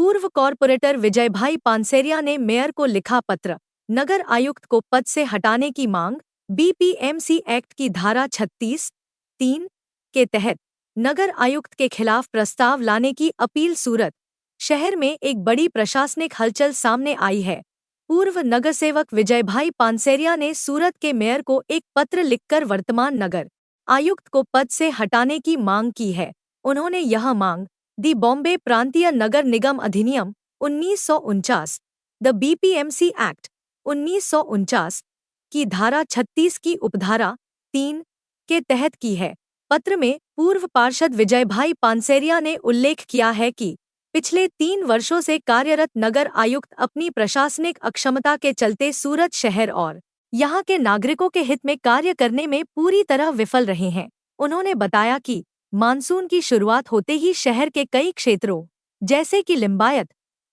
पूर्व कॉर्पोरेटर विजयभाई पानसेरिया ने मेयर को लिखा पत्र। नगर आयुक्त को पद से हटाने की मांग। बीपीएमसी एक्ट की धारा 36(3) के तहत नगर आयुक्त के खिलाफ प्रस्ताव लाने की अपील। सूरत शहर में एक बड़ी प्रशासनिक हलचल सामने आई है। पूर्व नगरसेवक विजयभाई पानसेरिया ने सूरत के मेयर को एक पत्र लिखकर वर्तमान नगर आयुक्त को पद से हटाने की मांग की है। उन्होंने यह मांग दी बॉम्बे प्रांतीय नगर निगम अधिनियम 1949 द बीपीएमसी एक्ट 1949 की धारा 36 की उपधारा 3 के तहत की है। पत्र में पूर्व पार्षद विजयभाई पानसेरिया ने उल्लेख किया है कि पिछले 3 वर्षों से कार्यरत नगर आयुक्त अपनी प्रशासनिक अक्षमता के चलते सूरत शहर और यहां के नागरिकों के हित में कार्य करने में पूरी तरह विफल रहे हैं। उन्होंने बताया कि मानसून की शुरुआत होते ही शहर के कई क्षेत्रों जैसे कि लिंबायत,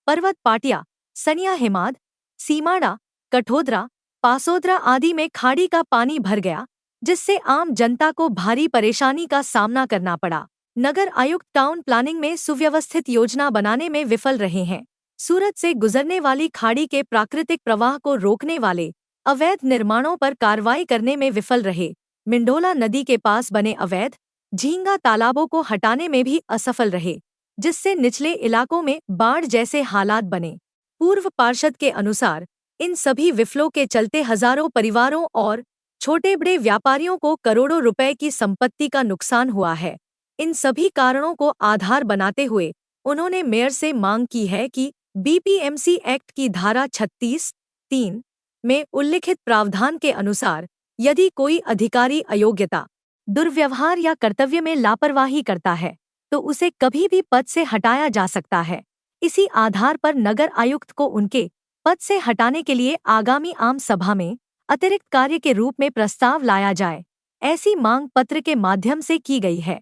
पर्वत पाटिया, सनिया हिमाद, सीमाड़ा, कठोदरा, पासोदरा आदि में खाड़ी का पानी भर गया, जिससे आम जनता को भारी परेशानी का सामना करना पड़ा। नगर आयुक्त टाउन प्लानिंग में सुव्यवस्थित योजना बनाने में विफल रहे हैं। सूरत से गुजरने वाली खाड़ी के प्राकृतिक प्रवाह को रोकने वाले अवैध निर्माणों पर कार्रवाई करने में विफल रहे। मिंडोला नदी के पास बने अवैध झींगा तालाबों को हटाने में भी असफल रहे, जिससे निचले इलाकों में बाढ़ जैसे हालात बने। पूर्व पार्षद के अनुसार इन सभी विफलों के चलते हजारों परिवारों और छोटे बड़े व्यापारियों को करोड़ों रुपए की संपत्ति का नुकसान हुआ है। इन सभी कारणों को आधार बनाते हुए उन्होंने मेयर से मांग की है कि बीपीएमसी एक्ट की धारा 36(3) में उल्लिखित प्रावधान के अनुसार यदि कोई अधिकारी अयोग्यता, दुर्व्यवहार या कर्तव्य में लापरवाही करता है तो उसे कभी भी पद से हटाया जा सकता है। इसी आधार पर नगर आयुक्त को उनके पद से हटाने के लिए आगामी आम सभा में अतिरिक्त कार्य के रूप में प्रस्ताव लाया जाए, ऐसी मांग पत्र के माध्यम से की गई है।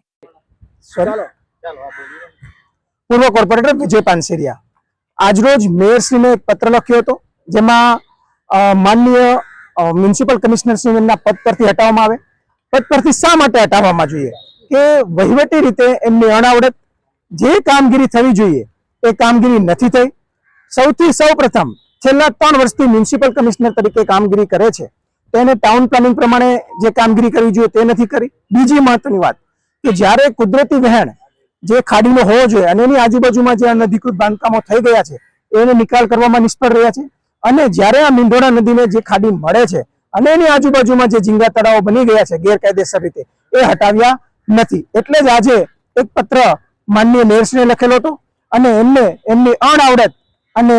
पूर्व कॉर्पोरेटर विजय पानसेरिया आज रोज मेयरश्री ने पत्र लख्यो हतो, जेमां माननीय म्युनिसिपल कमिश्नरश्रीना पद परथी हटाववामां आवे। पद परथी शा माटे हटाववामां जोईए के वहीवटी रीते एमनी अणावडत जे कामगीरी थवी जोईए ए कामगीरी नथी थई। सौप्रथम छेल्ला 3 वर्षथी म्युनिसिपल कमिश्नर तरीके कामगीरी करे छे, तेने टाउन प्लानिंग प्रमाणे जे कामगीरी करवी जोईए ते नथी करी। बीजी महत्वनी वात के ज्यारे कुदरती वहेण जे खाडीनो होवो जोईए अने एनी आजुबाजुमां जे अनधिकृत बांधकामो थई गया छे एनो निकाल करवामां निष्फळ रह्या छे, अने ज्यारे आ मींढोळा नदीने जे खाडी मळे छे अने एनी आजुबाजुमां जे झींगा तळावो बनी गया छे गैरकायदेसर रीते ए हटाव्या नथी। एटले ज आजे एक पत्र माननीय मेयरश्रीने लखेलो हतो अने एમને એમની અણઆવડત અને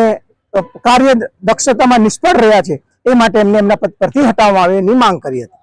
કાર્ય દક્ષતામાં નિષ્ફળ રહ્યા છે એ માટે એમને એમના પદ પરથી હટાવવામાં આવે એની માંગ કરી હતી।